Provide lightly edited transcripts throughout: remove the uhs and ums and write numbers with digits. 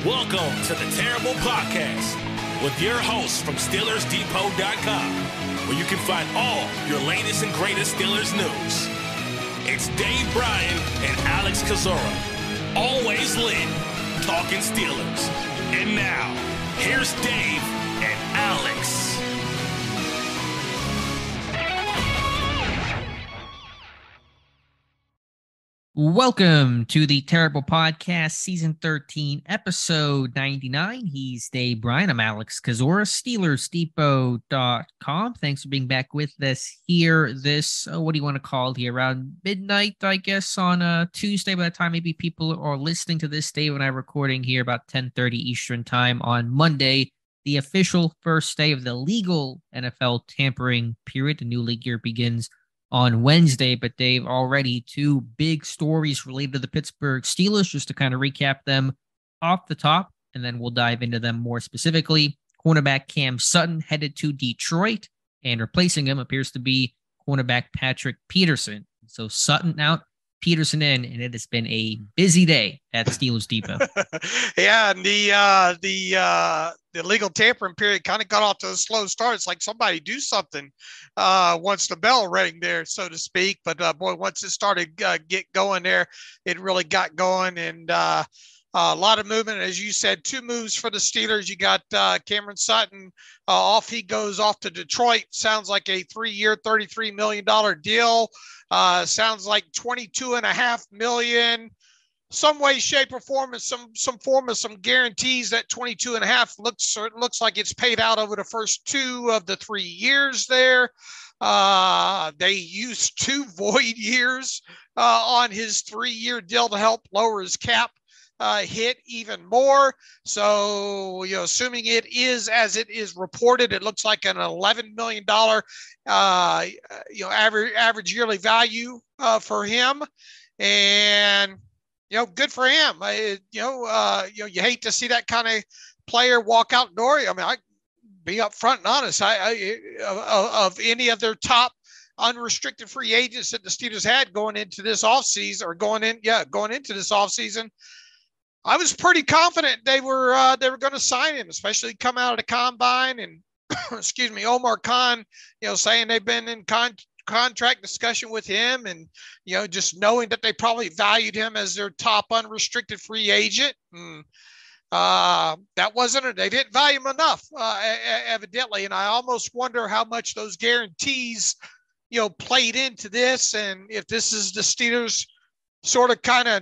Welcome to the Terrible Podcast with your hosts from SteelersDepot.com, where you can find all your latest and greatest Steelers news. It's Dave Bryan and Alex Kozora, always lit, talking Steelers. And now, here's Dave and Alex. Welcome to the Terrible Podcast, Season 13, Episode 99. He's Dave Bryan. I'm Alex Kozora, SteelersDepot.com. Thanks for being back with us here this, what do you want to call it here, around midnight, I guess, on Tuesday. By the time maybe people are listening to this, Dave and I recording here about 10:30 Eastern Time on Monday, the official first day of the legal NFL tampering period. The new league year begins on Wednesday, but Dave, already two big stories related to the Pittsburgh Steelers, just to kind of recap them off the top, and then we'll dive into them more specifically. Cornerback Cam Sutton headed to Detroit, and replacing him appears to be cornerback Patrick Peterson. So Sutton out, Peterson in, and it has been a busy day at Steelers Depot. Yeah, and the legal tampering period kind of got off to a slow start. It's like somebody do something once the bell rang there, so to speak. But boy, once it started get going there, it really got going, and a lot of movement. As you said, two moves for the Steelers. You got Cameron Sutton off. He goes off to Detroit. Sounds like a 3-year, $33 million deal. Sounds like $22.5 million. Some way, shape, or form, and some form of some guarantees. That 22.5 looks like it's paid out over the first 2 of the 3 years there. They used 2 void years on his 3-year deal to help lower his cap hit even more. So, assuming it is as it is reported, it looks like an $11 million, average yearly value for him. And, good for him. You hate to see that kind of player walk out door. I mean, I be upfront and honest. Of any of their top unrestricted free agents that the Steelers had going into this offseason, going into this offseason, I was pretty confident they were going to sign him, especially come out of the combine and Omar Khan, saying they've been in contract discussion with him, and just knowing that they probably valued him as their top unrestricted free agent. That wasn't it. They didn't value him enough, evidently, and I almost wonder how much those guarantees played into this, and if this is the Steelers sort of kind of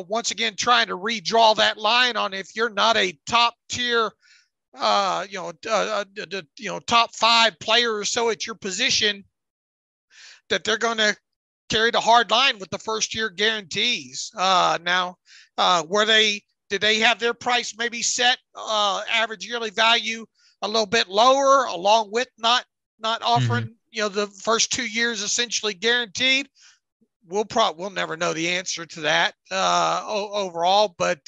once again trying to redraw that line on, if you're not a top tier top 5 player or so at your position, that they're going to carry the hard line with the first year guarantees. Now, did they have their price maybe set average yearly value a little bit lower, along with not offering the first 2 years essentially guaranteed? We'll never know the answer to that overall, but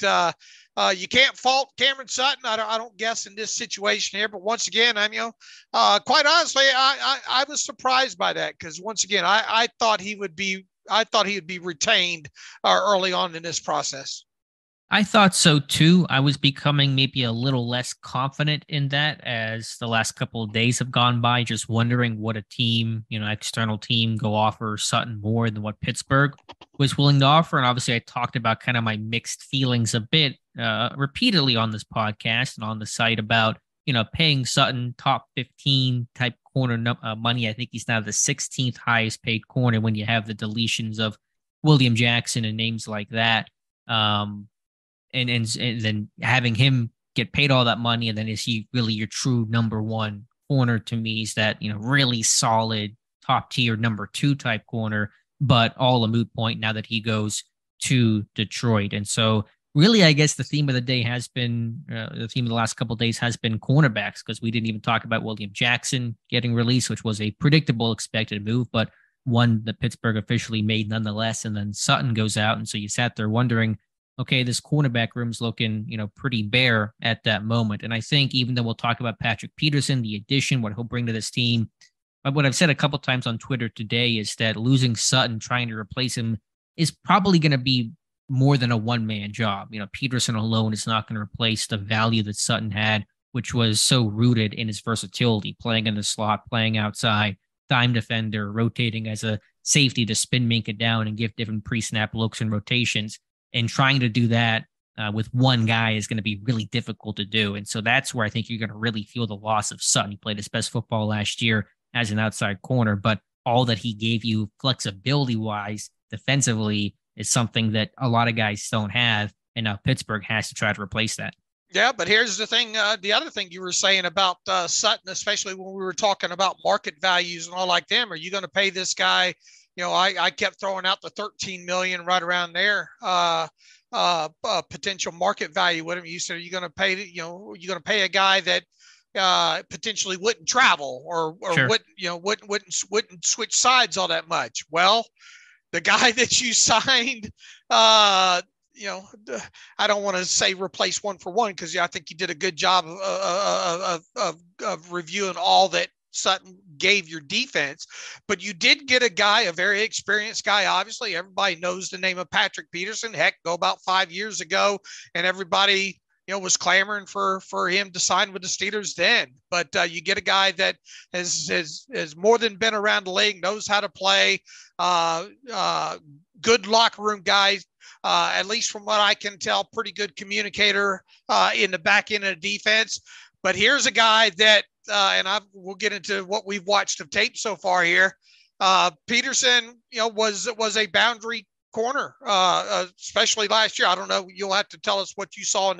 you can't fault Cameron Sutton. I don't guess in this situation here, but once again, quite honestly, I was surprised by that, because once again, I thought he would be retained early on in this process. I thought so too. I was becoming maybe a little less confident in that as the last couple of days have gone by, just wondering what a team, external team, go offer Sutton more than what Pittsburgh was willing to offer. And obviously I talked about kind of my mixed feelings a bit repeatedly on this podcast and on the site about, paying Sutton top 15 type corner money. I think he's now the 16th highest paid corner when you have the deletions of William Jackson and names like that. And then having him get paid all that money, and then is he really your true number 1 corner? To me, is that really solid top tier number 2 type corner, but all a moot point now that he goes to Detroit. And so really, I guess the theme of the day has been the theme of the last couple of days has been cornerbacks, because we didn't even talk about William Jackson getting released, which was a predictable, expected move, but one that Pittsburgh officially made nonetheless. And then Sutton goes out, and so you sat there wondering, okay, this cornerback room's looking, pretty bare at that moment. And I think even though we'll talk about Patrick Peterson, the addition, what he'll bring to this team, what I've said a couple times on Twitter today is that losing Sutton, trying to replace him, is probably going to be more than a one-man job. Peterson alone is not going to replace the value that Sutton had, which was so rooted in his versatility, playing in the slot, playing outside, dime defender, rotating as a safety to spin Minka down and give different pre-snap looks and rotations. And trying to do that with one guy is going to be really difficult to do. And so that's where I think you're going to really feel the loss of Sutton. He played his best football last year as an outside corner, but all that he gave you flexibility-wise, defensively, is something that a lot of guys don't have. And now Pittsburgh has to try to replace that. Yeah, but here's the thing. The other thing you were saying about Sutton, especially when we were talking about market values and all like them, are you going to pay this guy? I kept throwing out the $13 million right around there. Potential market value with him. You said, are you going to pay, you're going to pay a guy that potentially wouldn't travel or sure, wouldn't switch sides all that much. Well, the guy that you signed, I don't want to say replace one for one, because I think you did a good job of reviewing all that Sutton gave your defense, but you did get a guy, a very experienced guy. Obviously, everybody knows the name of Patrick Peterson. Heck, go about 5 years ago, and everybody was clamoring for him to sign with the Steelers then. But you get a guy that has more than been around the league, knows how to play, good locker room guy, at least from what I can tell, pretty good communicator in the back end of the defense. But here's a guy that, we'll get into what we've watched of tape so far here. Peterson, was a boundary corner, especially last year. I don't know. You'll have to tell us what you saw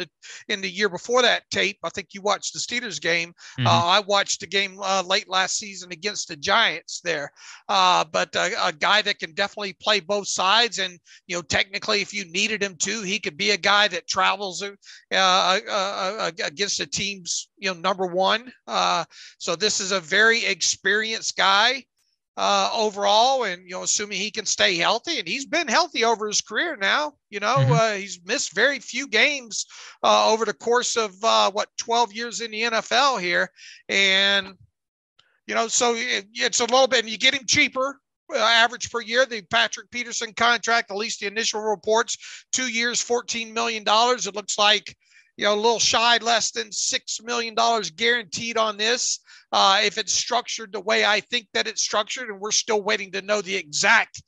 in the year before that tape. I think you watched the Steelers game. Mm-hmm. I watched the game late last season against the Giants there. But a guy that can definitely play both sides, and technically, if you needed him to, he could be a guy that travels against the team's number one. So this is a very experienced guy. Overall, and assuming he can stay healthy, and he's been healthy over his career now. Mm-hmm. He's missed very few games over the course of 12 years in the NFL here, and so it's a little bit. And you get him cheaper, average per year. The Patrick Peterson contract, at least the initial reports, 2 years, $14 million. It looks like a little shy, less than $6 million guaranteed on this. If it's structured the way I think that it's structured, and we're still waiting to know the exact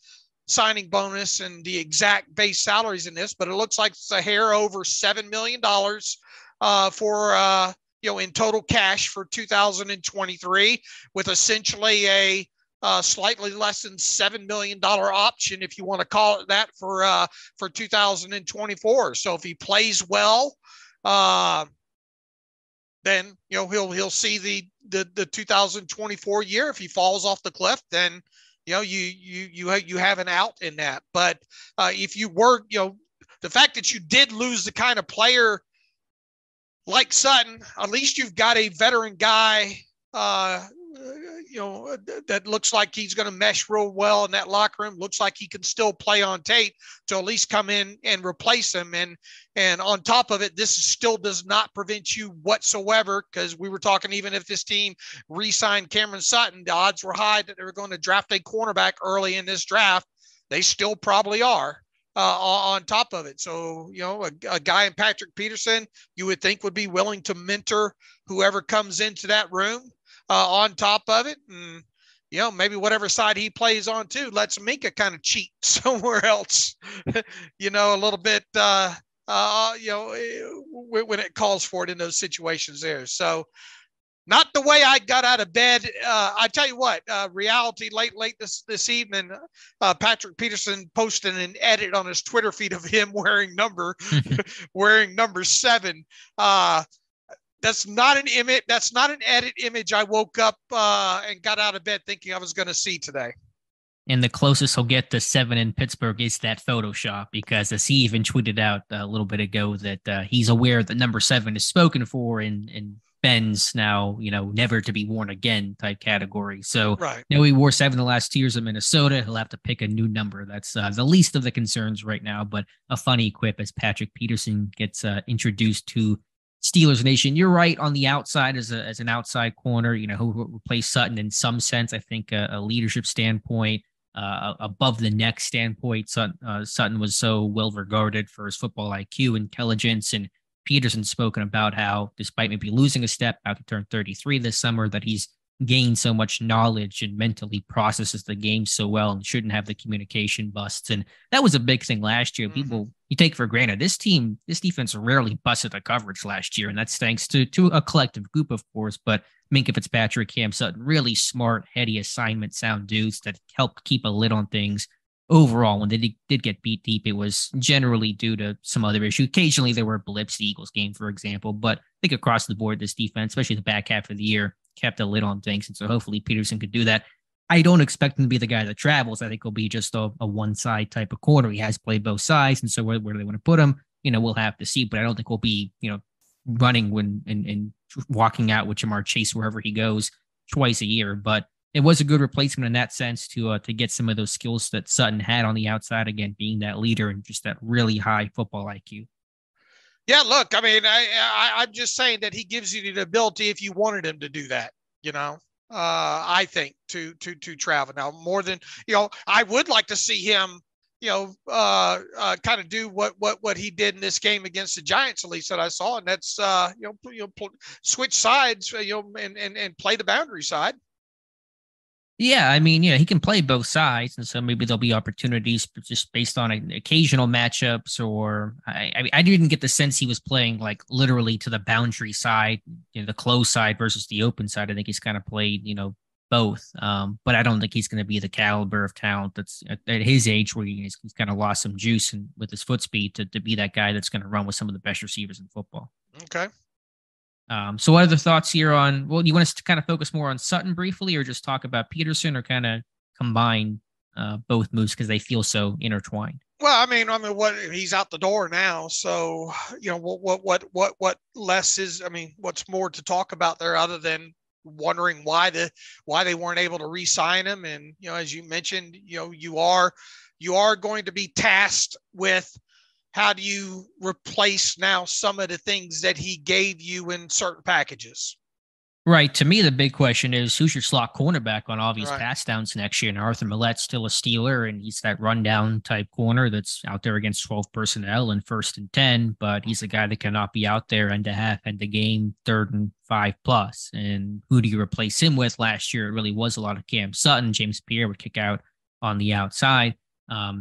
signing bonus and the exact base salaries in this, but it looks like it's a hair over $7 million for in total cash for 2023, with essentially a slightly less than $7 million option, if you want to call it that, for 2024. So if he plays well, then he'll see the 2024 year. If he falls off the cliff, then you have an out in that. But if you were, the fact that you did lose the kind of player like Sutton, at least you've got a veteran guy that looks like he's going to mesh real well in that locker room. Looks like he can still play on tape to at least come in and replace him. And on top of it, this still does not prevent you whatsoever, because we were talking, even if this team re-signed Cameron Sutton, the odds were high that they were going to draft a cornerback early in this draft. They still probably are. On top of it. So, a guy in Patrick Peterson, you would think would be willing to mentor whoever comes into that room on top of it. And, maybe whatever side he plays on too, lets Minka kind of cheat somewhere else, a little bit, when it calls for it in those situations there. So, not the way I got out of bed. I tell you what, reality late this evening, Patrick Peterson posted an edit on his Twitter feed of him wearing number 7. That's not an image. That's not an edit image I woke up and got out of bed thinking I was going to see today. And the closest he'll get to 7 in Pittsburgh is that Photoshop, because as he even tweeted out a little bit ago that he's aware that number 7 is spoken for in Ben's now, never to be worn again type category. So right. He wore 7 the last 2 years of Minnesota. He'll have to pick a new number. That's the least of the concerns right now, but a funny quip as Patrick Peterson gets introduced to Steelers Nation. You're right on the outside as an outside corner, who replaced Sutton in some sense. I think a leadership standpoint, above the neck standpoint. Sutton was so well regarded for his football IQ, intelligence, and Peterson's spoken about how, despite maybe losing a step, about to turn 33 this summer, that he's gained so much knowledge and mentally processes the game so well and shouldn't have the communication busts. And that was a big thing last year. People, you take for granted, this defense rarely busted the coverage last year. And that's thanks to a collective group, of course, but Minkah Fitzpatrick, Cam Sutton, really smart, heady assignment sound dudes that helped keep a lid on things. Overall, when they did get beat deep, it was generally due to some other issue. Occasionally there were blips, the Eagles game, for example, but I think across the board, this defense, especially the back half of the year, kept a lid on things. And so hopefully Peterson could do that. I don't expect him to be the guy that travels. I think he'll be just a one side type of corner. He has played both sides. And so where do they want to put him? We'll have to see, but I don't think we'll be, running and walking out with Jamar Chase wherever he goes twice a year. But it was a good replacement in that sense to get some of those skills that Sutton had on the outside, again, being that leader and just that really high football IQ. Yeah, look, I mean, I'm just saying that he gives you the ability if you wanted him to do that, I think to travel. Now, more than, I would like to see him, kind of do what he did in this game against the Giants, at least that I saw. And that's, switch sides, and play the boundary side. Yeah, I mean, he can play both sides, and so maybe there'll be opportunities just based on occasional matchups. Or I didn't get the sense he was playing like literally to the boundary side, the close side versus the open side. I think he's kind of played, both. But I don't think he's going to be the caliber of talent that's at his age where he's kind of lost some juice and with his foot speed to be that guy that's going to run with some of the best receivers in football. Okay. So what are the thoughts here on, do you want us to kind of focus more on Sutton briefly or just talk about Peterson or kind of combine both moves because they feel so intertwined? Well, I mean, what he's out the door now. So, what less is, what's more to talk about there other than wondering why they weren't able to re-sign him. And, as you mentioned, you are going to be tasked with how do you replace now some of the things that he gave you in certain packages? Right. To me, the big question is who's your slot cornerback on all these pass downs next year? And Arthur Millett's still a Steeler, and he's that rundown type corner that's out there against 12 personnel and 1st and 10, but he's a guy that cannot be out there end to half, end the game, 3rd and 5+. And who do you replace him with? Last year, it really was a lot of Cam Sutton. James Pierre would kick out on the outside.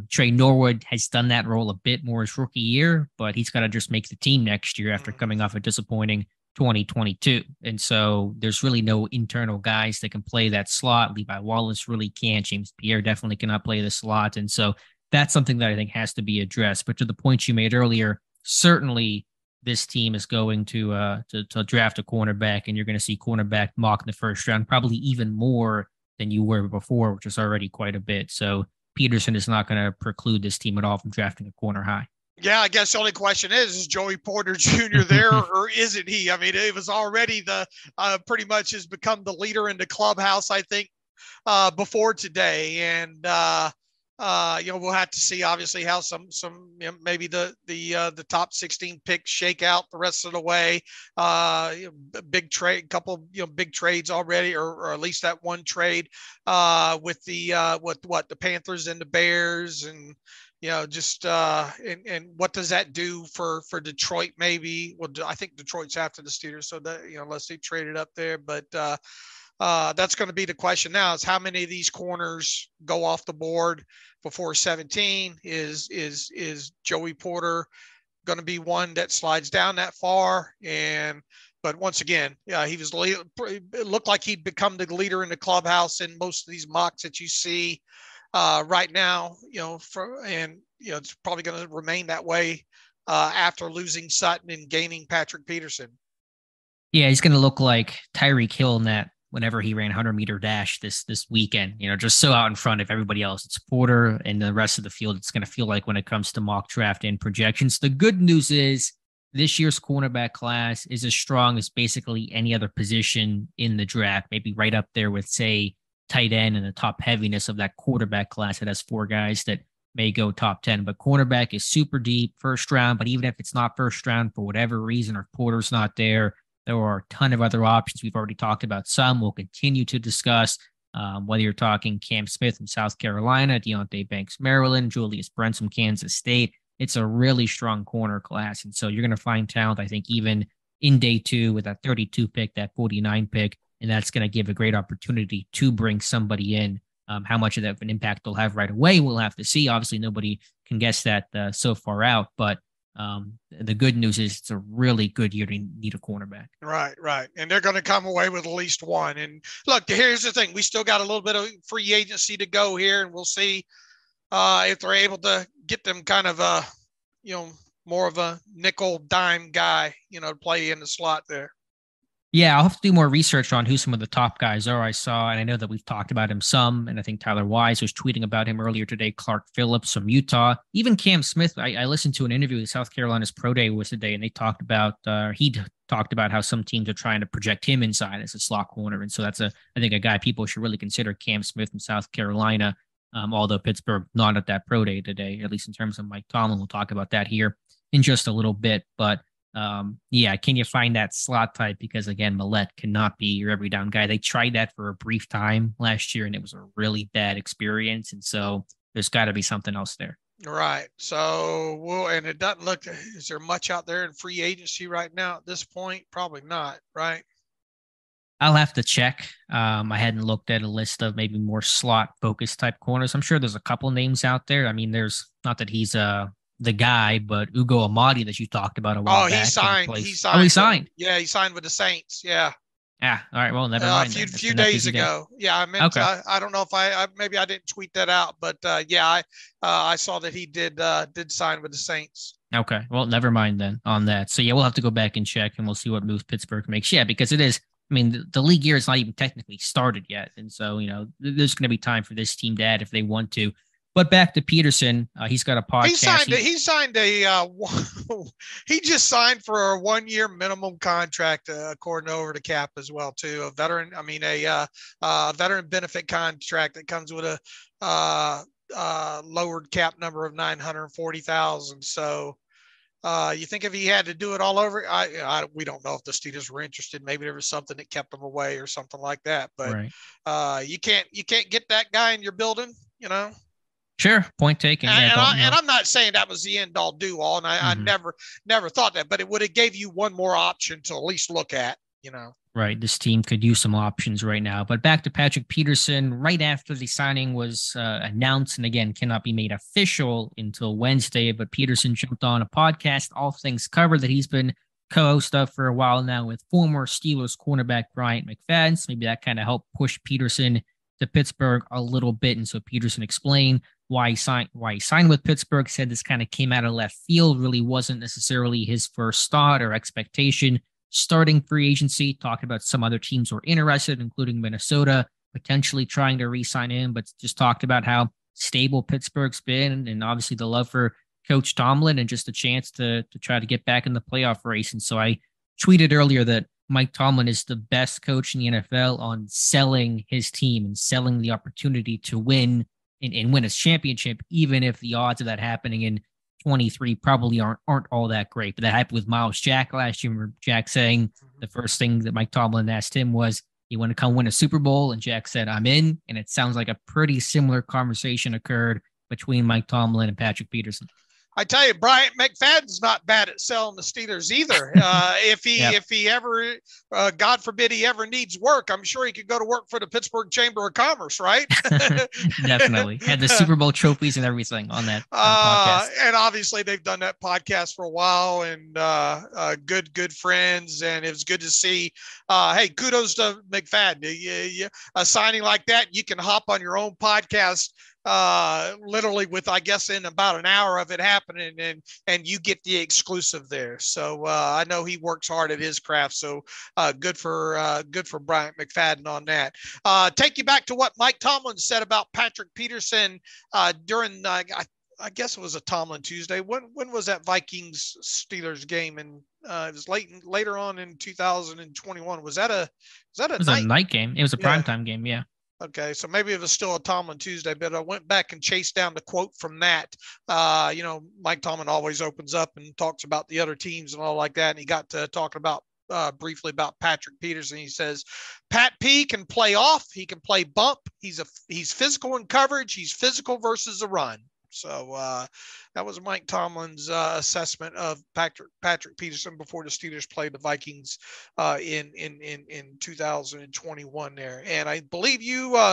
Trey Norwood has done that role a bit more his rookie year, but he's got to just make the team next year after coming off a disappointing 2022. And so there's really no internal guys that can play that slot. Levi Wallace really can't. James Pierre definitely cannot play the slot. And so that's something that I think has to be addressed. But to the point you made earlier, certainly this team is going to draft a cornerback, and you're going to see cornerback mock in the first round, probably even more than you were before, which is already quite a bit. So Peterson is not going to preclude this team at all from drafting a corner high. Yeah, I guess the only question is Joey Porter Jr. there or isn't he? I mean, it was already pretty much has become the leader in the clubhouse, I think, before today. And, we'll have to see obviously how some maybe the top 16 picks shake out the rest of the way. Big trade, couple big trades already, or at least that one trade with the Panthers and the Bears, and and what does that do for Detroit? Maybe, well, I think Detroit's after the Steelers, so that unless they traded up there, but that's going to be the question now: is how many of these corners go off the board before 17? Is Joey Porter going to be one that slides down that far? But once again, it looked like he'd become the leader in the clubhouse in most of these mocks that you see right now. It's probably going to remain that way after losing Sutton and gaining Patrick Peterson. Yeah, he's going to look like Tyreek Hill in that whenever he ran 100-meter dash this weekend, just so out in front of everybody else. It's Porter and the rest of the field. It's going to feel like when it comes to mock draft and projections. The good news is this year's cornerback class is as strong as basically any other position in the draft, maybe right up there with, say, tight end and the top heaviness of that quarterback class that has 4 guys that may go top 10. But cornerback is super deep, first round. But even if it's not first round for whatever reason, or Porter's not there are a ton of other options. We've already talked about some. We'll continue to discuss. Whether you're talking Cam Smith from South Carolina, Deontay Banks, Maryland, Julius Brents from Kansas State, it's a really strong corner class. And so you're going to find talent, I think, even in day two with that 32 pick, that 49 pick, and that's going to give a great opportunity to bring somebody in. How much of that of an impact they'll have right away, we'll have to see. Obviously, nobody can guess that so far out, but the good news is it's a really good year to need a cornerback. Right. And they're going to come away with at least one. And look, here's the thing. We still got a little bit of free agency to go here, and we'll see if they're able to get them kind of more of a nickel dime guy, to play in the slot there. Yeah, I'll have to do more research on who some of the top guys are. I saw, and I know that we've talked about him some, and I think Tyler Wise was tweeting about him earlier today. Clark Phillips from Utah, even Cam Smith. I listened to an interview with South Carolina's Pro Day was today, and they talked about he talked about how some teams are trying to project him inside as a slot corner, and so that's I think a guy people should really consider. Cam Smith from South Carolina, although Pittsburgh not at that Pro Day today, at least in terms of Mike Tomlin. We'll talk about that here in just a little bit, but. Can you find that slot type? Because again, Millette cannot be your every down guy. They tried that for a brief time last year, and it was a really bad experience. And so there's got to be something else there. Right. So, and it doesn't look. Is there much out there in free agency right now at this point? Probably not. Right. I'll have to check. I hadn't looked at a list of maybe more slot focused type corners. I'm sure there's a couple names out there. I mean, there's not that he's the guy, but Ugo Amadi that you talked about a while back. He signed. He signed. Yeah, he signed with the Saints. Yeah. Yeah. All right. Well, never mind. A few days ago. Yeah, I meant. Okay. I don't know if maybe I didn't tweet that out, but I saw that he did sign with the Saints. Okay. Well, never mind then on that. So yeah, we'll have to go back and check, and we'll see what moves Pittsburgh makes. Yeah, because it is. I mean, the league year is not even technically started yet, and so there's going to be time for this team to add if they want to. But back to Peterson, he's got a podcast. He just signed for a 1-year minimum contract, according over to cap as well too. A veteran benefit contract that comes with a lowered cap number of $940,000. So you think if he had to do it all over, we don't know if the Steelers were interested. Maybe there was something that kept them away or something like that. But right. You can't get that guy in your building, Sure, point taken. And I'm not saying that was the end all do all, and I never thought that, but it would have gave you one more option to at least look at, Right, this team could use some options right now. But back to Patrick Peterson, right after the signing was announced, and again, cannot be made official until Wednesday, but Peterson jumped on a podcast, All Things Covered, that he's been co-host of for a while now with former Steelers cornerback Bryant McFadden. So maybe that kind of helped push Peterson to Pittsburgh a little bit. And so Peterson explained why he signed with Pittsburgh, said this kind of came out of left field, really wasn't necessarily his first thought or expectation. Starting free agency, talking about some other teams were interested, including Minnesota, potentially trying to re-sign him, but just talked about how stable Pittsburgh's been and obviously the love for Coach Tomlin and just a chance to try to get back in the playoff race. And so I tweeted earlier that Mike Tomlin is the best coach in the NFL on selling his team and selling the opportunity to win and win a championship, even if the odds of that happening in 23 probably aren't all that great. But that happened with Miles Jack last year. Remember Jack saying the first thing that Mike Tomlin asked him was, "You want to come win a Super Bowl?" And Jack said, "I'm in." And it sounds like a pretty similar conversation occurred between Mike Tomlin and Patrick Peterson. I tell you, Bryant McFadden's not bad at selling the Steelers either. If he ever, God forbid, he ever needs work, I'm sure he could go to work for the Pittsburgh Chamber of Commerce, right? Definitely. Had the Super Bowl trophies and everything on that podcast. And obviously they've done that podcast for a while and good friends. And it was good to see. Hey, kudos to McFadden. A signing like that, you can hop on your own podcast literally with, I guess, in about an hour of it happening, and you get the exclusive there. So I know he works hard at his craft. So good for Bryant McFadden on that. Take you back to what Mike Tomlin said about Patrick Peterson during I guess it was a Tomlin Tuesday. When was that Vikings Steelers game? And it was later on in 2021. Was that a night game? It was a primetime game. Yeah. Okay, so maybe it was still a Tomlin Tuesday, but I went back and chased down the quote from that. Mike Tomlin always opens up and talks about the other teams and all like that, and he got to talking about briefly about Patrick Peterson. He says, Pat P can play off. He can play bump. He's physical in coverage. He's physical versus the run. So that was Mike Tomlin's assessment of Patrick Peterson before the Steelers played the Vikings in 2021 there. And I believe you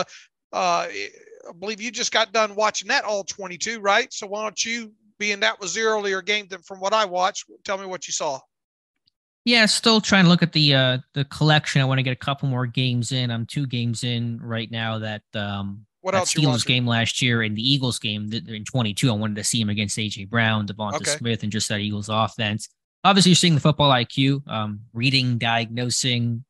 just got done watching that all 22, right? So why don't you, being that was the earlier game than from what I watched, tell me what you saw. Yeah, still trying to look at the collection. I want to get a couple more games in. I'm 2 games in right now. That what that else Steelers game last year and the Eagles game in 22. I wanted to see him against A.J. Brown, Devonta Smith, and just that Eagles offense. Obviously, you're seeing the football IQ, reading, diagnosing.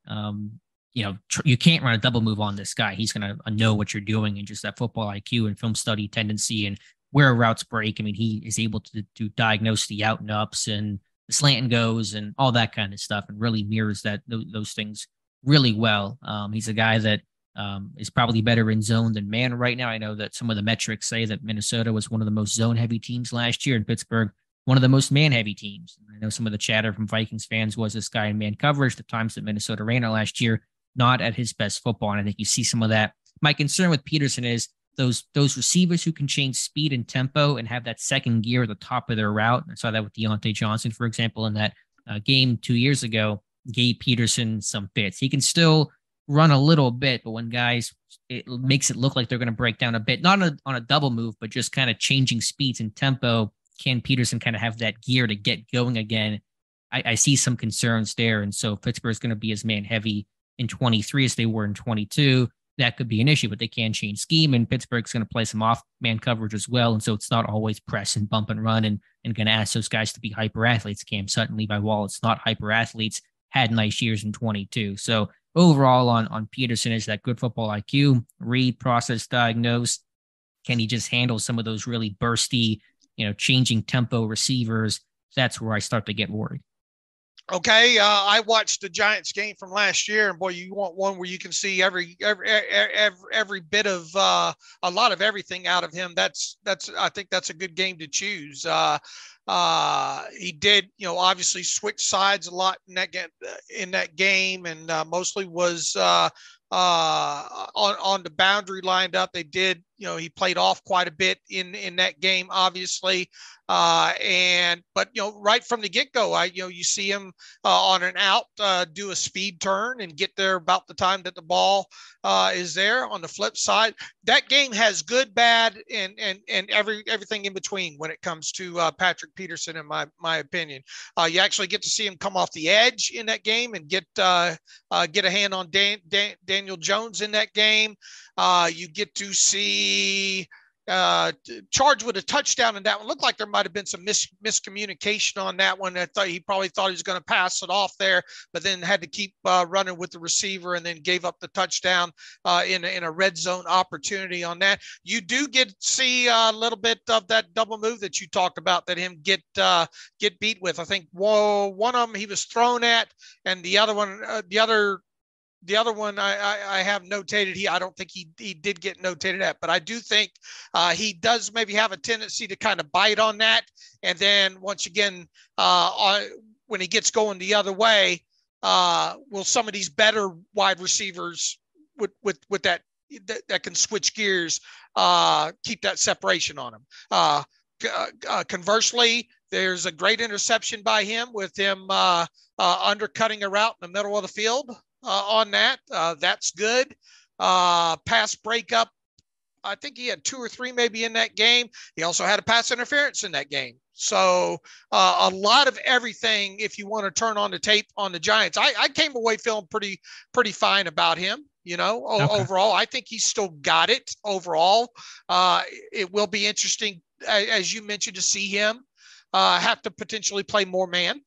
You can't run a double move on this guy. He's going to know what you're doing, and just that football IQ and film study tendency and where routes break. I mean, he is able to diagnose the out and ups and the slant and goes and all that kind of stuff, and really mirrors those things really well. He's a guy that is probably better in zone than man right now. I know that some of the metrics say that Minnesota was one of the most zone heavy teams last year, and Pittsburgh one of the most man heavy teams. I know some of the chatter from Vikings fans was this guy in man coverage. The times that Minnesota ran it last year, not at his best football, and I think you see some of that. My concern with Peterson is those receivers who can change speed and tempo and have that second gear at the top of their route. I saw that with Deontay Johnson, for example, in that game 2 years ago, gave Peterson some fits. He can still run a little bit, but when guys, it makes it look like they're going to break down a bit, not on a double move, but just kind of changing speeds and tempo. Can Peterson kind of have that gear to get going again? I see some concerns there. And so Pittsburgh's going to be as man heavy in 23 as they were in 22. That could be an issue, but they can change scheme, and Pittsburgh's going to play some off man coverage as well. And so it's not always press and bump and run and going to ask those guys to be hyper athletes. Cam Sutton, Levi Wallace, not hyper athletes, had nice years in 22. So overall on Peterson is that good football IQ, read, process, diagnose. Can he just handle some of those really bursty, changing tempo receivers? That's where I start to get worried. Okay, I watched the Giants game from last year, and boy, you want one where you can see every bit of a lot of everything out of him. I think that's a good game to choose. He did, obviously switch sides a lot in that game, and mostly was on the boundary lined up. They did, he played off quite a bit in that game, obviously. But right from the get-go, you see him on an out, do a speed turn and get there about the time that the ball is there. On the flip side, that game has good, bad, and everything in between when it comes to Patrick Peterson, in my opinion. You actually get to see him come off the edge in that game and get a hand on Daniel Jones in that game. You get to see charged with a touchdown in that one. Looked like there might have been some miscommunication on that one. He probably thought he was going to pass it off there, but then had to keep running with the receiver, and then gave up the touchdown in a red zone opportunity on that. You do get to see a little bit of that double move that you talked about, that him get beat with. I think one of them he was thrown at, and the other one, I have notated. I don't think he did get notated at, but I do think he does maybe have a tendency to kind of bite on that. And then once again, when he gets going the other way, will some of these better wide receivers with that can switch gears, keep that separation on him? Conversely, there's a great interception by him with him undercutting a route in the middle of the field. On that, that's good. Pass breakup, I think he had 2 or 3 maybe in that game. He also had a pass interference in that game. So a lot of everything, if you want to turn on the tape on the Giants. I came away feeling pretty fine about him. Okay. Overall, I think he's still got it overall. It will be interesting, as you mentioned, to see him have to potentially play more man.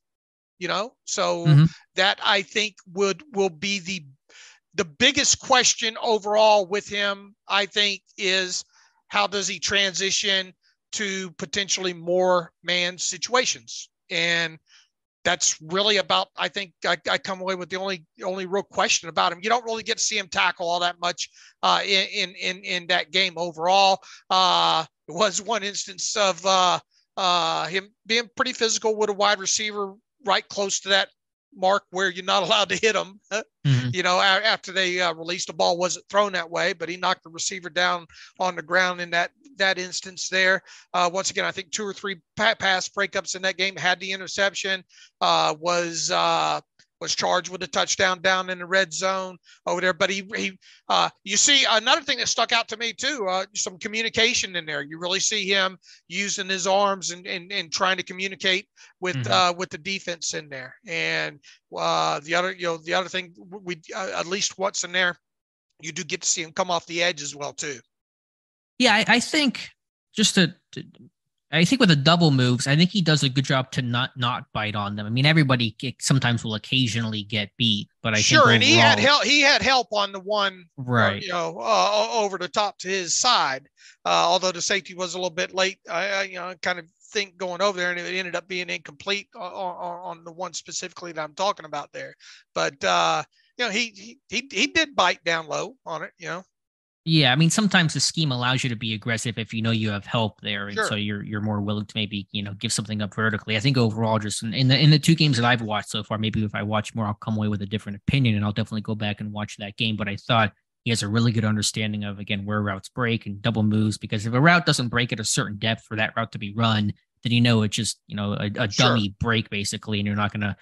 That I think will be the biggest question overall with him, I think, is how does he transition to potentially more man situations? And that's really about, I think I come away with the only real question about him. You don't really get to see him tackle all that much in that game overall. It was one instance of him being pretty physical with a wide receiver right close to that mark where you're not allowed to hit them, after they released the ball wasn't thrown that way, but he knocked the receiver down on the ground in that instance there. Once again, I think 2 or 3 pass breakups in that game, had the interception, was charged with a touchdown down in the red zone over there. But you see another thing that stuck out to me too, some communication in there. You really see him using his arms and trying to communicate with the defense in there. And the other thing, we at least once in there, you do get to see him come off the edge as well too. Yeah, I think I think with the double moves, I think he does a good job to not bite on them. I mean, everybody sometimes will occasionally get beat, but I think overall, and he had help on the one, right? Over the top to his side. Although the safety was a little bit late, I kind of think going over there, and it ended up being incomplete on the one specifically that I'm talking about there. But he did bite down low on it, Yeah, I mean, sometimes the scheme allows you to be aggressive if you know you have help there, and sure. So you're more willing to maybe give something up vertically. I think overall, just in the 2 games that I've watched so far, maybe if I watch more, I'll come away with a different opinion, and I'll definitely go back and watch that game. But I thought he has a really good understanding of, again, where routes break and double moves, because if a route doesn't break at a certain depth for that route to be run, then it's just a dummy break basically, and you're not going to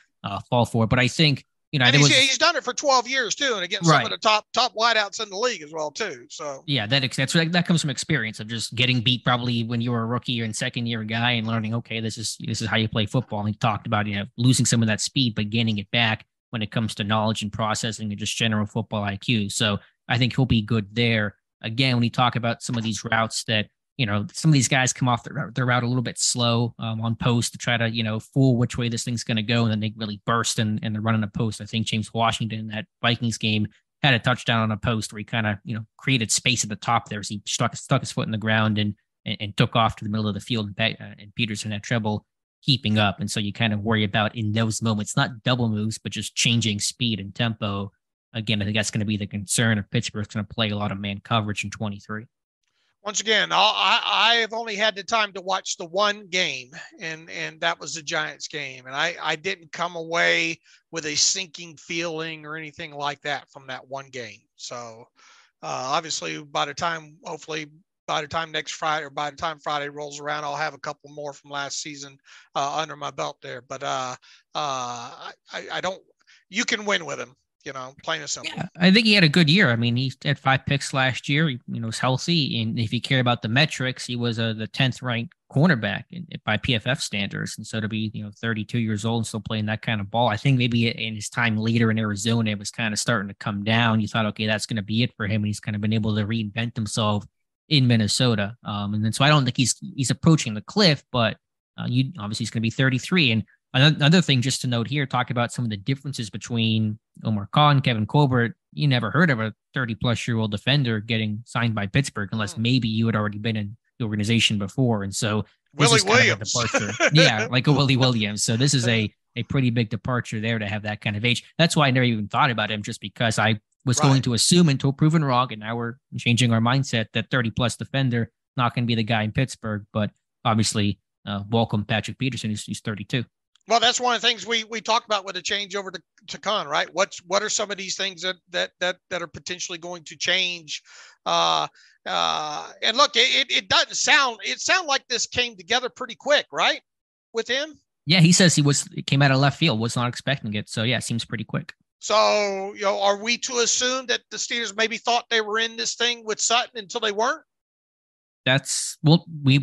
fall for it. But I think. He's done it for 12 years too, and against some of the top wideouts in the league as well too. So yeah, that comes from experience of just getting beat probably when you were a rookie or in second year guy and learning. Okay, this is how you play football. And he talked about losing some of that speed but gaining it back when it comes to knowledge and processing and just general football IQ. So I think he'll be good there. Again, when you talk about some of these routes that. Some of these guys come off their route a little bit slow on post to try to, fool which way this thing's going to go. And then they really burst and they're running a post. I think James Washington in that Vikings game had a touchdown on a post where he kind of, created space at the top there. So he stuck his foot in the ground and took off to the middle of the field. And Peterson had trouble keeping up. And so you kind of worry about in those moments, not double moves, but just changing speed and tempo. Again, I think that's going to be the concern if Pittsburgh's going to play a lot of man coverage in 23. Once again, I have only had the time to watch the one game, and that was the Giants game. And I didn't come away with a sinking feeling or anything like that from that one game. So obviously by the time next Friday, or by the time Friday rolls around, I'll have a couple more from last season under my belt there. But I don't, you can win with him. Plain and simple. Yeah, I think he had a good year. I mean, he had 5 picks last year. He, was healthy, and if you care about the metrics, he was the 10th ranked cornerback by PFF standards. And so to be 32 years old and still playing that kind of ball, I think maybe in his time later in Arizona, it was kind of starting to come down. You thought, okay, that's going to be it for him, and he's kind of been able to reinvent himself in Minnesota. And then so I don't think he's approaching the cliff, but obviously he's going to be 33. And another thing just to note here, talk about some of the differences between Omar Khan, Kevin Colbert. You never heard of a 30-plus-year-old defender getting signed by Pittsburgh unless maybe you had already been in the organization before. And so Willie Williams. Yeah, like a Willie Williams. So this is a pretty big departure there to have that kind of age. That's why I never even thought about him, just because I was going to assume until proven wrong, and now we're changing our mindset that 30-plus defender, not going to be the guy in Pittsburgh. But obviously, welcome Patrick Peterson, who's 32. Well, that's one of the things we talked about with the change over to Khan, right? What are some of these things that are potentially going to change? And look, it doesn't sound like this came together pretty quick, right? With him. Yeah, he says it came out of left field, was not expecting it. So yeah, it seems pretty quick. So, are we to assume that the Steelers maybe thought they were in this thing with Sutton until they weren't? We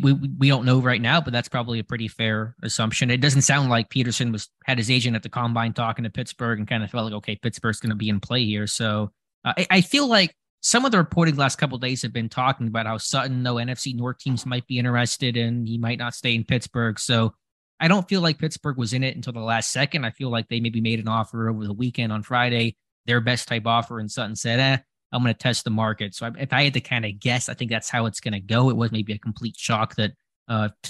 don't know right now, but that's probably a pretty fair assumption. It doesn't sound like Peterson had his agent at the combine talking to Pittsburgh and kind of felt like, okay, Pittsburgh's going to be in play here. So I feel like some of the reporting the last couple of days have been talking about how Sutton, no NFC North teams might be interested and he might not stay in Pittsburgh. So I don't feel like Pittsburgh was in it until the last second. I feel like they maybe made an offer over the weekend on Friday, their best type offer, and Sutton said, I'm going to test the market. So if I had to kind of guess, I think that's how it's going to go. It was maybe a complete shock that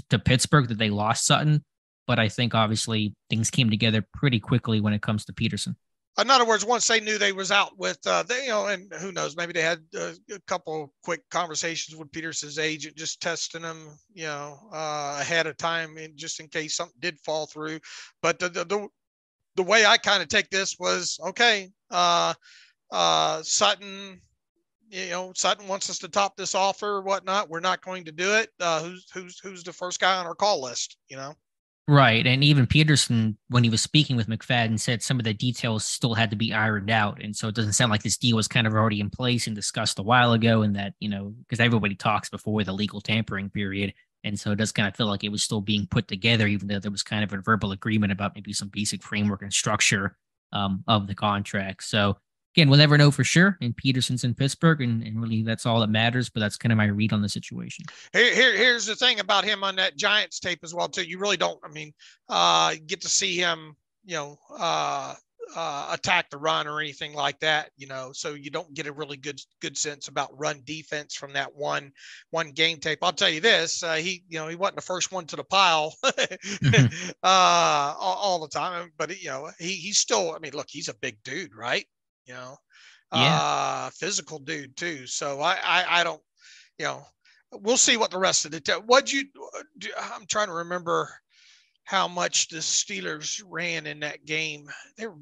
to Pittsburgh that they lost Sutton, but I think obviously things came together pretty quickly when it comes to Peterson. In other words, once they knew they was out with, and who knows, maybe they had a couple quick conversations with Peterson's agent, just testing them, ahead of time, just in case something did fall through. But the the way I kind of take this was, okay, Sutton, Sutton wants us to top this offer or whatnot. We're not going to do it. Who's the first guy on our call list, Right. And even Peterson, when he was speaking with McFadden, said some of the details still had to be ironed out. And so it doesn't sound like this deal was kind of already in place and discussed a while ago, and that, because everybody talks before the legal tampering period. And so it does kind of feel like it was still being put together, even though there was kind of a verbal agreement about maybe some basic framework and structure of the contract. So again, we'll never know for sure. And Peterson's in Pittsburgh, and really that's all that matters. But that's kind of my read on the situation. Here's the thing about him on that Giants tape as well too. You really don't. Get to see him, attack the run or anything like that. So you don't get a really good sense about run defense from that one game tape. I'll tell you this: he wasn't the first one to the pile all the time, but he's still. Look, he's a big dude, right? Physical dude too. So I don't, we'll see what the rest of the I'm trying to remember how much the Steelers ran in that game.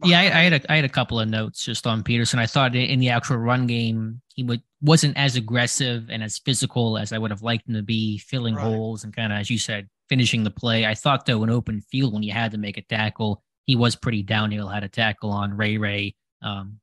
I had a couple of notes just on Peterson. I thought in the actual run game, he wasn't as aggressive and as physical as I would have liked him to be, filling holes and kind of, as you said, finishing the play. I thought though, in open field, when you had to make a tackle, he was pretty downhill, had a tackle on Ray.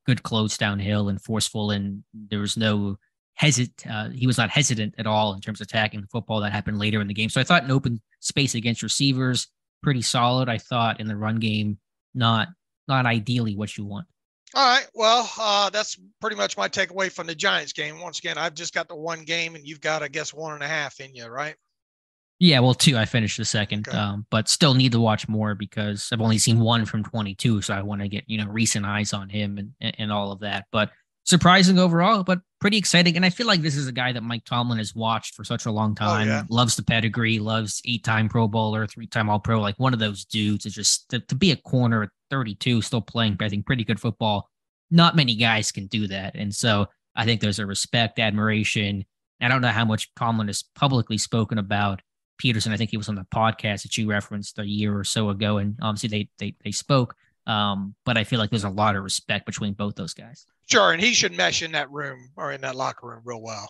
Good close downhill and forceful, and there was no he was not hesitant at all in terms of attacking the football. That happened later in the game. So I thought in open space against receivers, pretty solid. I thought in the run game, not ideally what you want. All right. Well, that's pretty much my takeaway from the Giants game. Once again, I've just got the one game, and you've got, I guess, 1.5 in you, right? Yeah, well, 2. I finished the second, okay. But still need to watch more because I've only seen 1 from 22, so I want to get recent eyes on him and all of that. But surprising overall, but pretty exciting. And I feel like this is a guy that Mike Tomlin has watched for such a long time. Oh, yeah. Loves the pedigree, loves 8-time Pro Bowler, 3-time All-Pro. Like one of those dudes is just to be a corner at 32, still playing, I think, pretty good football. Not many guys can do that, and so I think there's a respect, admiration. I don't know how much Tomlin has publicly spoken about Peterson. I think he was on the podcast that you referenced a year or so ago, and obviously they spoke. But I feel like there's a lot of respect between both those guys. Sure, and he should mesh in that room or in that locker room real well.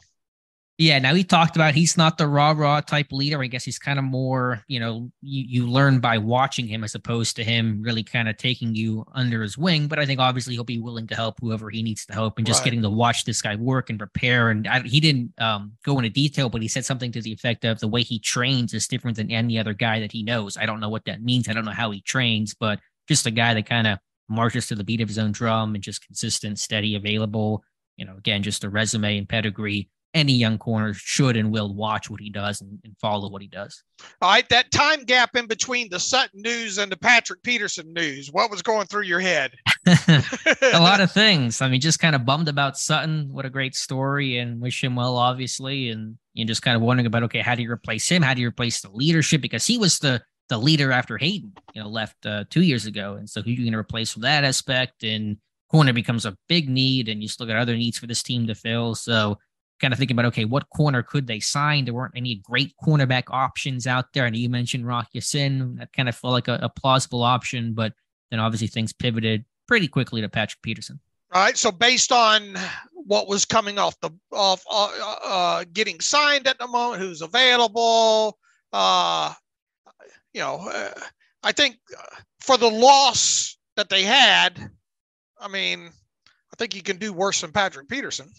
Yeah, now he talked about he's not the rah-rah type leader. I guess he's kind of more, you learn by watching him as opposed to him really kind of taking you under his wing. But I think obviously he'll be willing to help whoever he needs to help, and just getting to watch this guy work and prepare. And he didn't go into detail, but he said something to the effect of the way he trains is different than any other guy that he knows. I don't know what that means. I don't know how he trains, but just a guy that kind of marches to the beat of his own drum and just consistent, steady, available. Again, just a resume and pedigree. Any young corner should and will watch what he does and follow what he does. All right, that time gap in between the Sutton news and the Patrick Peterson news, what was going through your head? A lot of things. Just kind of bummed about Sutton. What a great story, and wish him well, obviously. And you're just kind of wondering about, okay, how do you replace him? How do you replace the leadership? Because he was the leader after Hayden, left 2 years ago. And so who are you going to replace from that aspect? And corner becomes a big need, and you still got other needs for this team to fill. So kind of thinking about, okay, what corner could they sign? There weren't any great cornerback options out there. And you mentioned Rock Ya-Sin. That kind of felt like a plausible option, but then obviously things pivoted pretty quickly to Patrick Peterson. All right. So based on what was coming off getting signed at the moment, who's available, I think for the loss that they had, I think you can do worse than Patrick Peterson.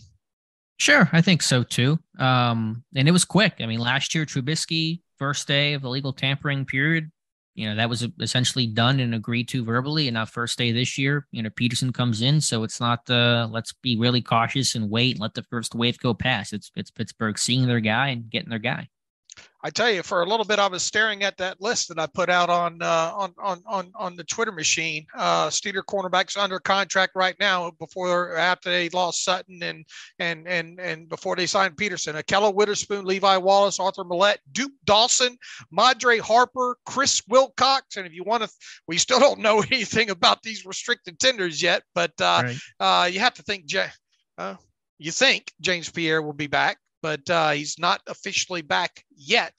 Sure, I think so too. And it was quick. Last year, Trubisky, first day of the legal tampering period, that was essentially done and agreed to verbally. And now first day this year, Peterson comes in. So it's not let's be really cautious and wait and let the first wave go past. It's Pittsburgh seeing their guy and getting their guy. I tell you, for a little bit, I was staring at that list that I put out on the Twitter machine. Steeler cornerbacks under contract right now after they lost Sutton and before they signed Peterson. Akella Witherspoon, Levi Wallace, Arthur Millette, Duke Dawson, Madre Harper, Chris Wilcox. And if you want to, we still don't know anything about these restricted tenders yet, but you have to think, you think James Pierre will be back. but he's not officially back yet.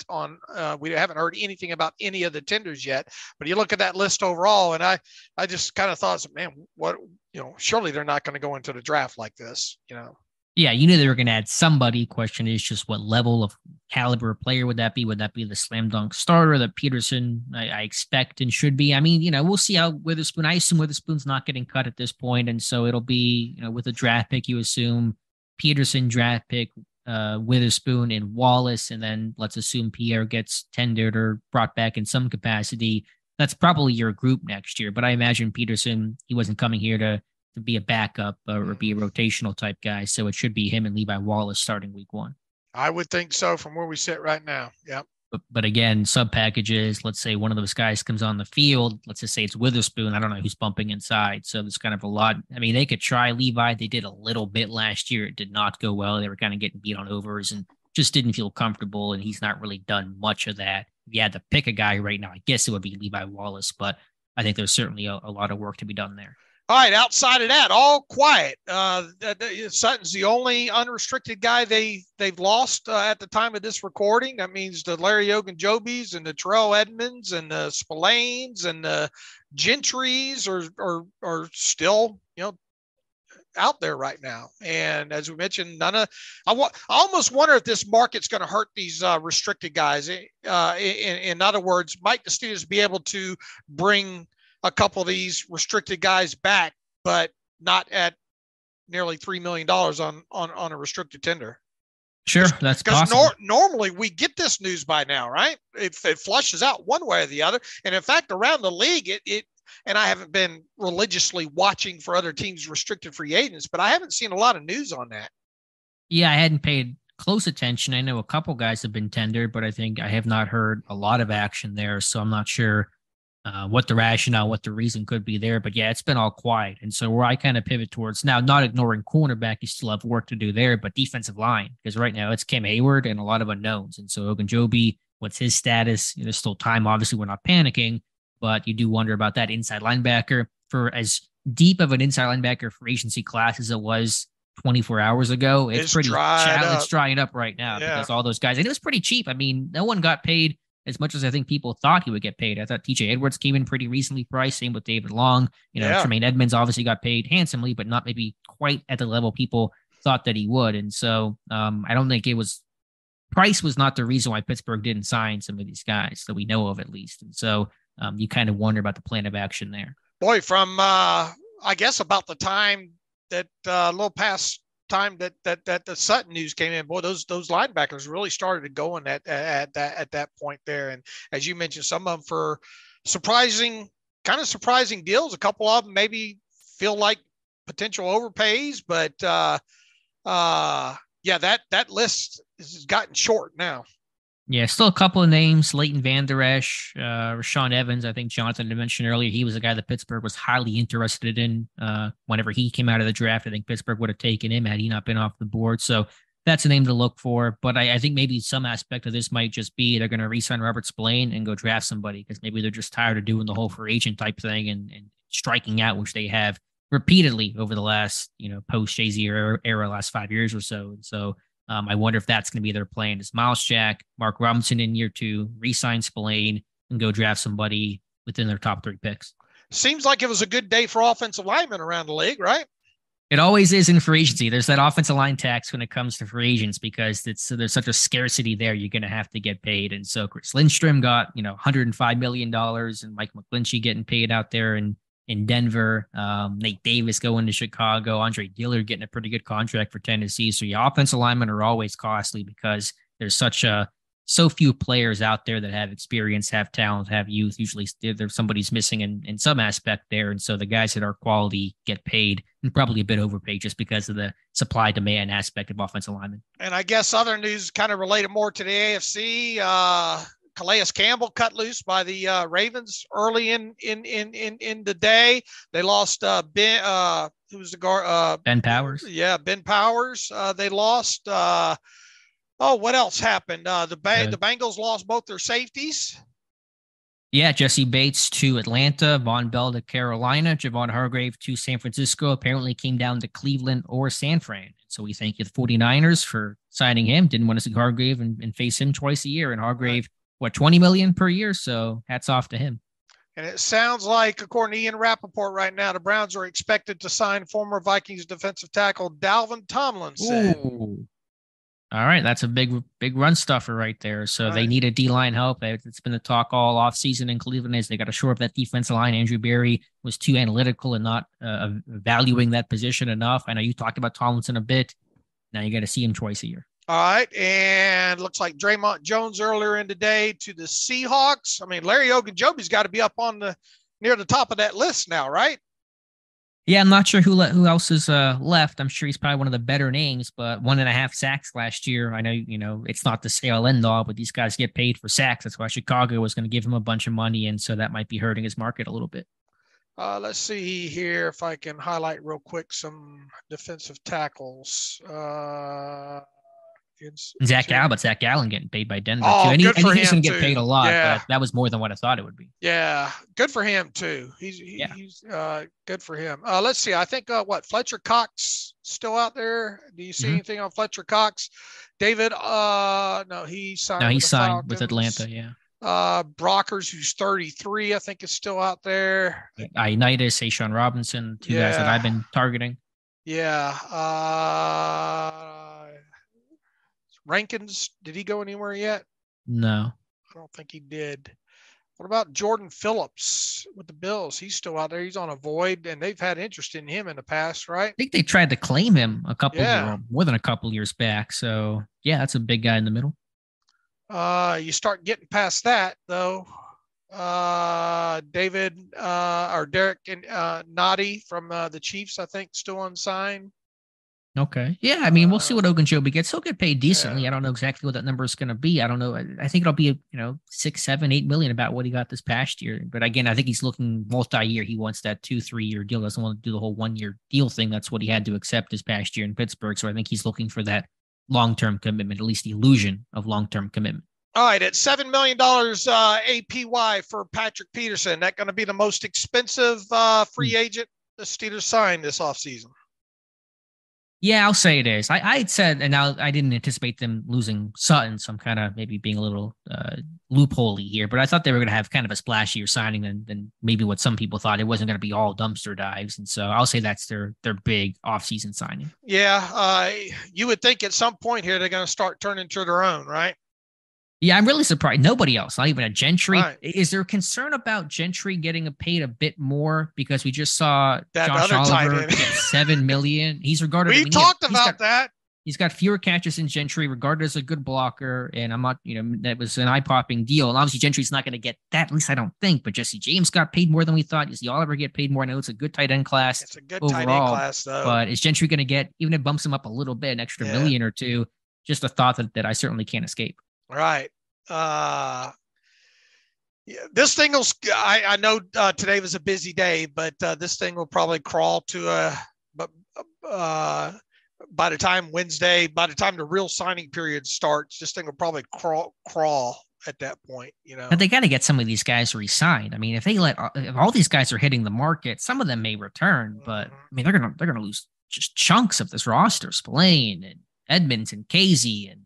We haven't heard anything about any of the tenders yet. But you look at that list overall, and I just kind of thought, man, what, surely they're not going to go into the draft like this, Yeah, you knew they were going to add somebody. Question is just what level of caliber player would that be? Would that be the slam dunk starter that Peterson, I expect and should be? I mean, we'll see how Witherspoon. I assume Witherspoon's not getting cut at this point, and so it'll be, with a draft pick, you assume Peterson draft pick, Witherspoon and Wallace, and then let's assume Pierre gets tendered or brought back in some capacity. That's probably your group next year. But I imagine Peterson, he wasn't coming here to be a backup or be a rotational type guy. So it should be him and Levi Wallace starting week 1. I would think so from where we sit right now. Yep. But again, sub packages, let's say one of those guys comes on the field. Let's just say it's Witherspoon. I don't know who's bumping inside. So there's kind of a lot. I mean, they could try Levi. They did a little bit last year. It did not go well. They were kind of getting beat on overs and just didn't feel comfortable. And he's not really done much of that. If you had to pick a guy right now, I guess it would be Levi Wallace. But I think there's certainly a lot of work to be done there. All right, outside of that, all quiet. Sutton's the only unrestricted guy they've lost at the time of this recording. That means the Larry Ogunjobis and the Terrell Edmonds and the Spillanes and the Gentrys are still out there right now. And as we mentioned, I almost wonder if this market's going to hurt these restricted guys. In other words, might the Steelers be able to bring a couple of these restricted guys back, but not at nearly $3 million on a restricted tender? Sure, that's possible. Normally we get this news by now, right? It flushes out one way or the other. And in fact, around the league, and I haven't been religiously watching for other teams' restricted free agents, but I haven't seen a lot of news on that. Yeah, I hadn't paid close attention. I know a couple guys have been tendered, but I think I have not heard a lot of action there. So I'm not sure what the rationale, what the reason could be there. But yeah, it's been all quiet. And so where I kind of pivot towards now, not ignoring cornerback, you still have work to do there, but defensive line, because right now it's Cam Hayward and a lot of unknowns. And so Ogunjobi, what's his status? There's still time. Obviously, we're not panicking, but you do wonder about that inside linebacker. For as deep of an inside linebacker free agency class as it was 24 hours ago, it's pretty it's drying up right now because all those guys, and it was pretty cheap. I mean, no one got paid as much as I think people thought he would get paid. I thought TJ Edwards came in pretty recently priced, same with David Long. Tremaine Edmonds obviously got paid handsomely, but not maybe quite at the level people thought that he would. And so I don't think price was not the reason why Pittsburgh didn't sign some of these guys that we know of at least. And so you kind of wonder about the plan of action there. Boy, from I guess about the time that a little past time that the Sutton news came in, boy, those linebackers really started going at that point there. And as you mentioned, some of them for surprising deals. A couple of them maybe feel like potential overpays, but that list has gotten short now. Yeah, still a couple of names: Leighton Vander Esch, Rashawn Evans. I think Jonathan had mentioned earlier he was a guy that Pittsburgh was highly interested in. Whenever he came out of the draft, I think Pittsburgh would have taken him had he not been off the board. So that's a name to look for. But I think maybe some aspect of this might just be they're going to re-sign Robert Spillane and go draft somebody because maybe they're just tired of doing the whole free agent type thing and striking out, which they have repeatedly over the last post-Shazier era last 5 years or so. And so I wonder if that's going to be their plan is Miles Jack, Mark Robinson in year 2, re-sign Spillane, and go draft somebody within their top 3 picks. Seems like it was a good day for offensive linemen around the league, right? It always is in free agency. There's that offensive line tax when it comes to free agents because there's such a scarcity there. You're going to have to get paid. And so Chris Lindstrom got, $105 million and Mike McGlinchey getting paid out there in Denver, Nate Davis going to Chicago, Andre Dillard getting a pretty good contract for Tennessee. So your offensive linemen are always costly because there's so few players out there that have experience, have talent, have youth. Usually there's somebody's missing in some aspect there. And so the guys that are quality get paid and probably a bit overpaid just because of the supply demand aspect of offensive linemen. And I guess other news kind of related more to the AFC, Calais Campbell cut loose by the Ravens early in the day. They lost Ben. Who was the guard? Ben Powers. Yeah, Ben Powers. They lost. What else happened? The Bengals lost both their safeties. Yeah, Jesse Bates to Atlanta, Von Bell to Carolina, Javon Hargrave to San Francisco. Apparently came down to Cleveland or San Fran. So we thank you, the 49ers, for signing him. Didn't want to see Hargrave and face him twice a year. And Hargrave, what, $20 million per year? So hats off to him. And it sounds like, according to Ian Rappaport right now, the Browns are expected to sign former Vikings defensive tackle Dalvin Tomlinson. Ooh. All right, that's a big run stuffer right there. So they need a D-line help. It's been the talk all offseason in Cleveland is they got to shore up that defensive line. Andrew Berry was too analytical and not valuing that position enough. I know you talked about Tomlinson a bit. Now you got to see him twice a year. All right, and looks like Draymond Jones earlier in the day to the Seahawks. I mean, Larry Ogunjobi's got to be up on near the top of that list now, right? Yeah, I'm not sure who else is left. I'm sure he's probably one of the better names, but 1.5 sacks last year. I know, it's not the say-all end all, but these guys get paid for sacks. That's why Chicago was going to give him a bunch of money, and so that might be hurting his market a little bit. Let's see here if I can highlight real quick some defensive tackles. Zach Allen getting paid by Denver too. And he's going to get paid a lot, yeah. But that was more than what I thought it would be. Yeah, good for him too. He's good for him. Let's see. I think Fletcher Cox still out there. Do you see anything on Fletcher Cox? David, no, he signed. No, he signed with Atlanta. Yeah. Brockers, who's 33, I think is still out there. Ioannidis, Ashawn Robinson, two guys that I've been targeting. Yeah. Rankins, did he go anywhere yet? No. I don't think he did. What about Jordan Phillips with the Bills? He's still out there. He's on a void, and they've had interest in him in the past, right? I think they tried to claim him more than a couple years back. So, yeah, that's a big guy in the middle. You start getting past that, though. Derek and Noddy from the Chiefs, I think, still unsigned. Okay. Yeah, I mean, we'll see what Ogunjobi gets. He'll get paid decently. Yeah. I don't know exactly what that number is going to be. I don't know. I think it'll be, 6, 7, 8 million about what he got this past year. But again, I think he's looking multi-year. He wants that 2-3 year deal. Doesn't want to do the whole 1 year deal thing. That's what he had to accept this past year in Pittsburgh. So I think he's looking for that long-term commitment, at least the illusion of long-term commitment. All right, at $7 million APY for Patrick Peterson, that going to be the most expensive free agent the Steelers signed this offseason? Yeah, I'll say it is. I had said, and now I didn't anticipate them losing Sutton, so I'm kind of maybe being a little loopholey here, but I thought they were going to have kind of a splashier signing than maybe what some people thought. It wasn't going to be all dumpster dives, and so I'll say that's their big offseason signing. Yeah, you would think at some point here they're going to start turning to their own, right? Yeah, I'm really surprised. Nobody else, not even a Gentry. Right. Is there concern about Gentry getting paid a bit more because we just saw that Josh Oliver get $7 million? He's regarded. We talked about that. He's got fewer catches than Gentry, regarded as a good blocker, and I'm not. That was an eye-popping deal. And obviously, Gentry's not going to get that. At least I don't think. But Jesse James got paid more than we thought. You see Oliver get paid more. I know it's a good tight end class. It's a good overall, tight end class, though. But is Gentry going to get, even if it bumps him up a little bit, an extra million or two? Just a thought that I certainly can't escape. Right. This thing will, I know today was a busy day, but this thing will probably crawl to by the time the real signing period starts, this thing will probably crawl at that point, But they got to get some of these guys re-signed. I mean, if all these guys are hitting the market, some of them may return, but I mean, they're gonna lose just chunks of this roster. Spillane and Edmonds and Casey and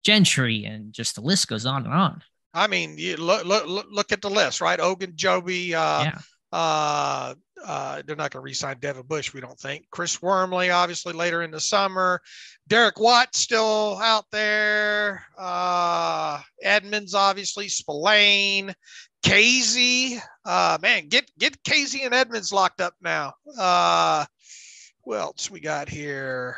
Gentry, and just the list goes on and on. I mean, you look at the list, right? Ogunjobi, they're not going to re-sign Devin Bush, we don't think. Chris Wormley, obviously, later in the summer. Derek Watt still out there. Edmonds, obviously. Spillane. Casey. Man, get Casey and Edmonds locked up now. Who else we got here?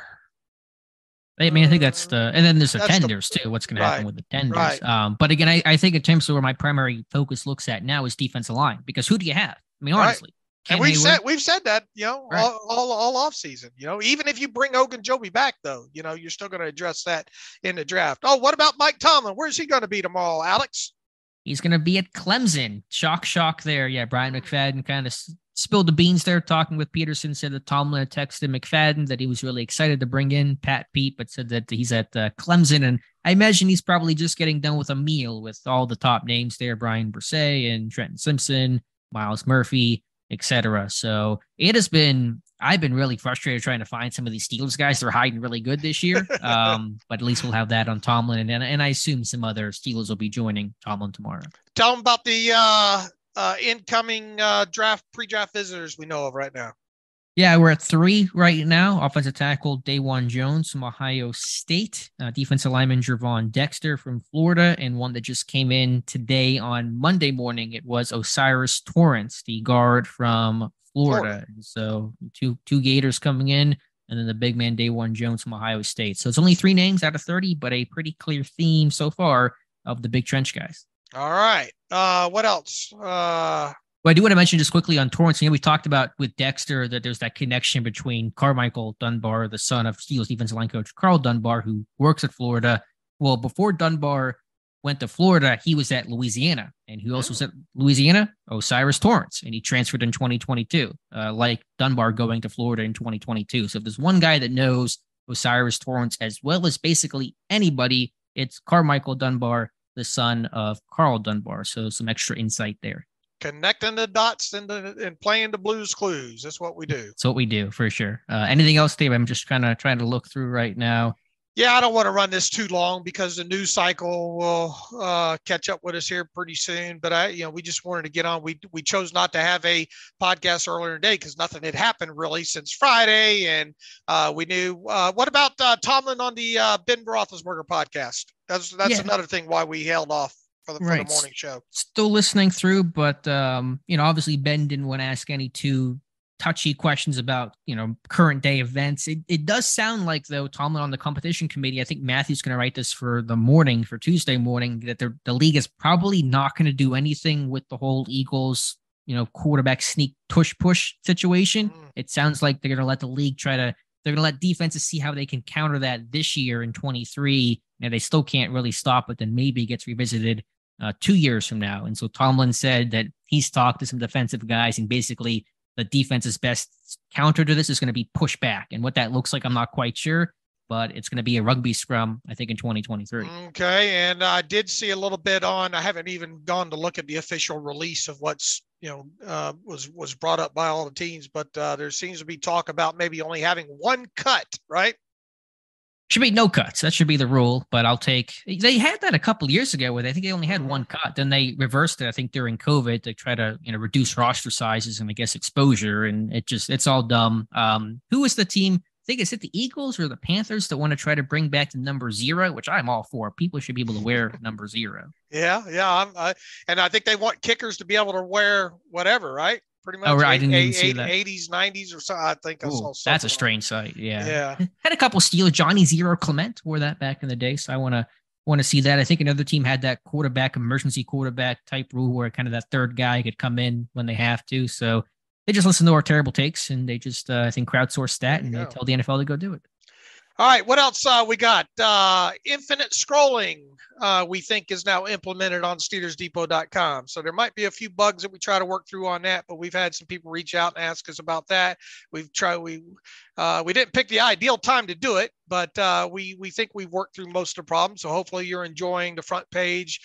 I mean, I think that's and then there's the tenders too. What's going to happen with the tenders? Right. But again, I think in terms of where my primary focus looks at now is defensive line, because who do you have? I mean, honestly, and we've said that, all off season, even if you bring Ogunjobi back though, you're still going to address that in the draft. Oh, what about Mike Tomlin? Where's he going to be tomorrow, Alex? He's going to be at Clemson. Shock there. Yeah. Bryant McFadden kind of spilled the beans there, talking with Peterson, said that Tomlin had texted McFadden that he was really excited to bring in Pete, but said that he's at Clemson. And I imagine he's probably just getting done with a meal with all the top names there, Brian Brisset and Trenton Simpson, Miles Murphy, etc. So I've been really frustrated trying to find some of these Steelers guys. They're hiding really good this year. But at least we'll have that on Tomlin. And I assume some other Steelers will be joining Tomlin tomorrow. Tell them about the incoming pre-draft visitors we know of right now. Yeah, we're at 3 right now. Offensive tackle Dawan Jones from Ohio State, defensive lineman Jervon Dexter from Florida, and one that just came in today on Monday morning. It was Osiris Torrance, the guard from Florida. So two Gators coming in, and then the big man Dawan Jones from Ohio State. So it's only 3 names out of 30, but a pretty clear theme so far of the big trench guys. All right. What else? Well, I do want to mention just quickly on Torrance. We talked about with Dexter that there's that connection between Carmichael Dunbar, the son of Steelers defensive line coach Carl Dunbar, who works at Florida. Well, before Dunbar went to Florida, he was at Louisiana, and who also was at Louisiana? Osiris Torrance, and he transferred in 2022, like Dunbar going to Florida in 2022. So if there's one guy that knows Osiris Torrance as well as basically anybody, it's Carmichael Dunbar, the son of Carl Dunbar. So some extra insight there. Connecting the dots and playing the Blues Clues. That's what we do. That's what we do for sure. Anything else, Dave? I'm just kind of trying to look through right now. Yeah, I don't want to run this too long because the news cycle will catch up with us here pretty soon. But we just wanted to get on. We chose not to have a podcast earlier today because nothing had happened really since Friday, and we knew. What about Tomlin on the Ben Roethlisberger podcast? That's another thing why we held off for the morning show. Still listening through, but obviously Ben didn't want to ask any too touchy questions about current day events. It does sound like, though, Tomlin on the competition committee, I think Matthew's going to write this for Tuesday morning, that the league is probably not going to do anything with the whole Eagles quarterback sneak push situation. It sounds like they're going to let the league they're going to let defenses see how they can counter that this year in 23. They still can't really stop it, then maybe it gets revisited 2 years from now. And so Tomlin said that he's talked to some defensive guys, and basically the defense's best counter to this is going to be push back. And what that looks like, I'm not quite sure, but it's going to be a rugby scrum, I think, in 2023. Okay. And I did see a little bit I haven't even gone to look at the official release of what's, was brought up by all the teams, but there seems to be talk about maybe only having 1 cut, right? Should be no cuts. That should be the rule, but they had that a couple of years ago where I think they only had 1 cut. Then they reversed it, I think, during COVID to try to, reduce roster sizes and I guess exposure. And it's all dumb. Who was the team? I think it's the Eagles or the Panthers that want to try to bring back the number 0, which I'm all for. People should be able to wear number 0. Yeah. And I think they want kickers to be able to wear whatever, right? Pretty much. Oh, right. I didn't even see that. 80s, 90s or something. I think I saw something. That's a strange sight. Yeah. Yeah. Had a couple Steelers. Johnny Zero Clement wore that back in the day. So I want to see that. I think another team had that emergency quarterback type rule where kind of that third guy could come in when they have to. So they just listen to our terrible takes and they just, I think, crowdsource that and they tell the NFL to go do it. All right. What else we got? Infinite scrolling, we think, is now implemented on SteelersDepot.com. So there might be a few bugs that we try to work through on that, but we've had some people reach out and ask us about that. We didn't pick the ideal time to do it, but we think we've worked through most of the problems. So hopefully you're enjoying the front page.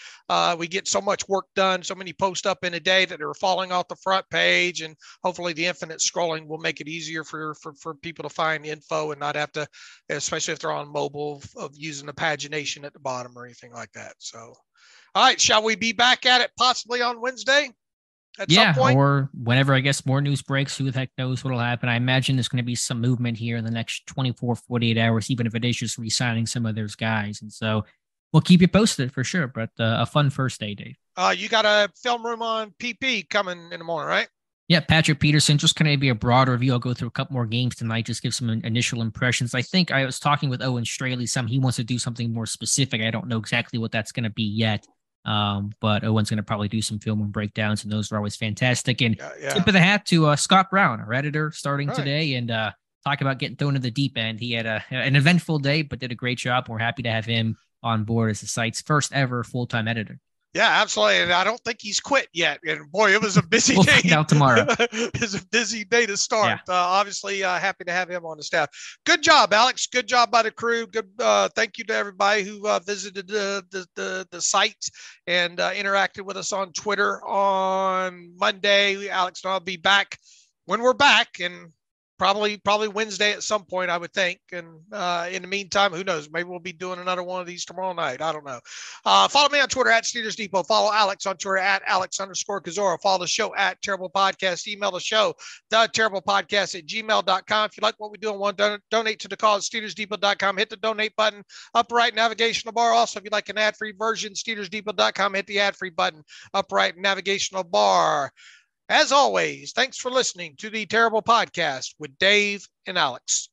We get so much work done, so many posts up in a day that are falling off the front page, and hopefully the infinite scrolling will make it easier for people to find info and not have to, especially if they're on mobile, of using the pagination at the bottom or anything like that. So, all right, shall we be back at it possibly on Wednesday? At some point? Or whenever, I guess, more news breaks, who the heck knows what'll happen. I imagine there's going to be some movement here in the next 24, 48 hours, even if it is just re-signing some of those guys. And so we'll keep you posted for sure, but a fun first day, Dave. You got a film room on PP coming in the morning, right? Yeah, Patrick Peterson, just going to be a broad review. I'll go through a couple more games tonight, just give some initial impressions. I think I was talking with Owen Straley he wants to do something more specific. I don't know exactly what that's going to be yet. But Owen's going to probably do some film and breakdowns, and those are always fantastic. And tip of the hat to Scott Brown, our editor, starting today, and talk about getting thrown in the deep end. He had an eventful day, but did a great job. We're happy to have him on board as the site's first ever full-time editor. Yeah, absolutely. And I don't think he's quit yet. And boy, it was a busy We'll day. find out tomorrow. It was a busy day to start. Yeah. Obviously, happy to have him on the staff. Good job, Alex. Good job by the crew. Good. Thank you to everybody who visited the site and interacted with us on Twitter on Monday. Alex and I'll be back when we're back, and probably Wednesday at some point, I would think. And in the meantime, who knows? Maybe we'll be doing another one of these tomorrow night. I don't know. Follow me on Twitter at Steelers Depot. Follow Alex on Twitter at Alex_Kozora. Follow the show at Terrible Podcast. Email the show, theterriblepodcast@gmail.com. If you like what we do and want to donate to the cause, SteelersDepot.com. Hit the donate button, upright navigational bar. Also, if you'd like an ad-free version, SteelersDepot.com. Hit the ad-free button, upright navigational bar. As always, thanks for listening to the Terrible Podcast with Dave and Alex.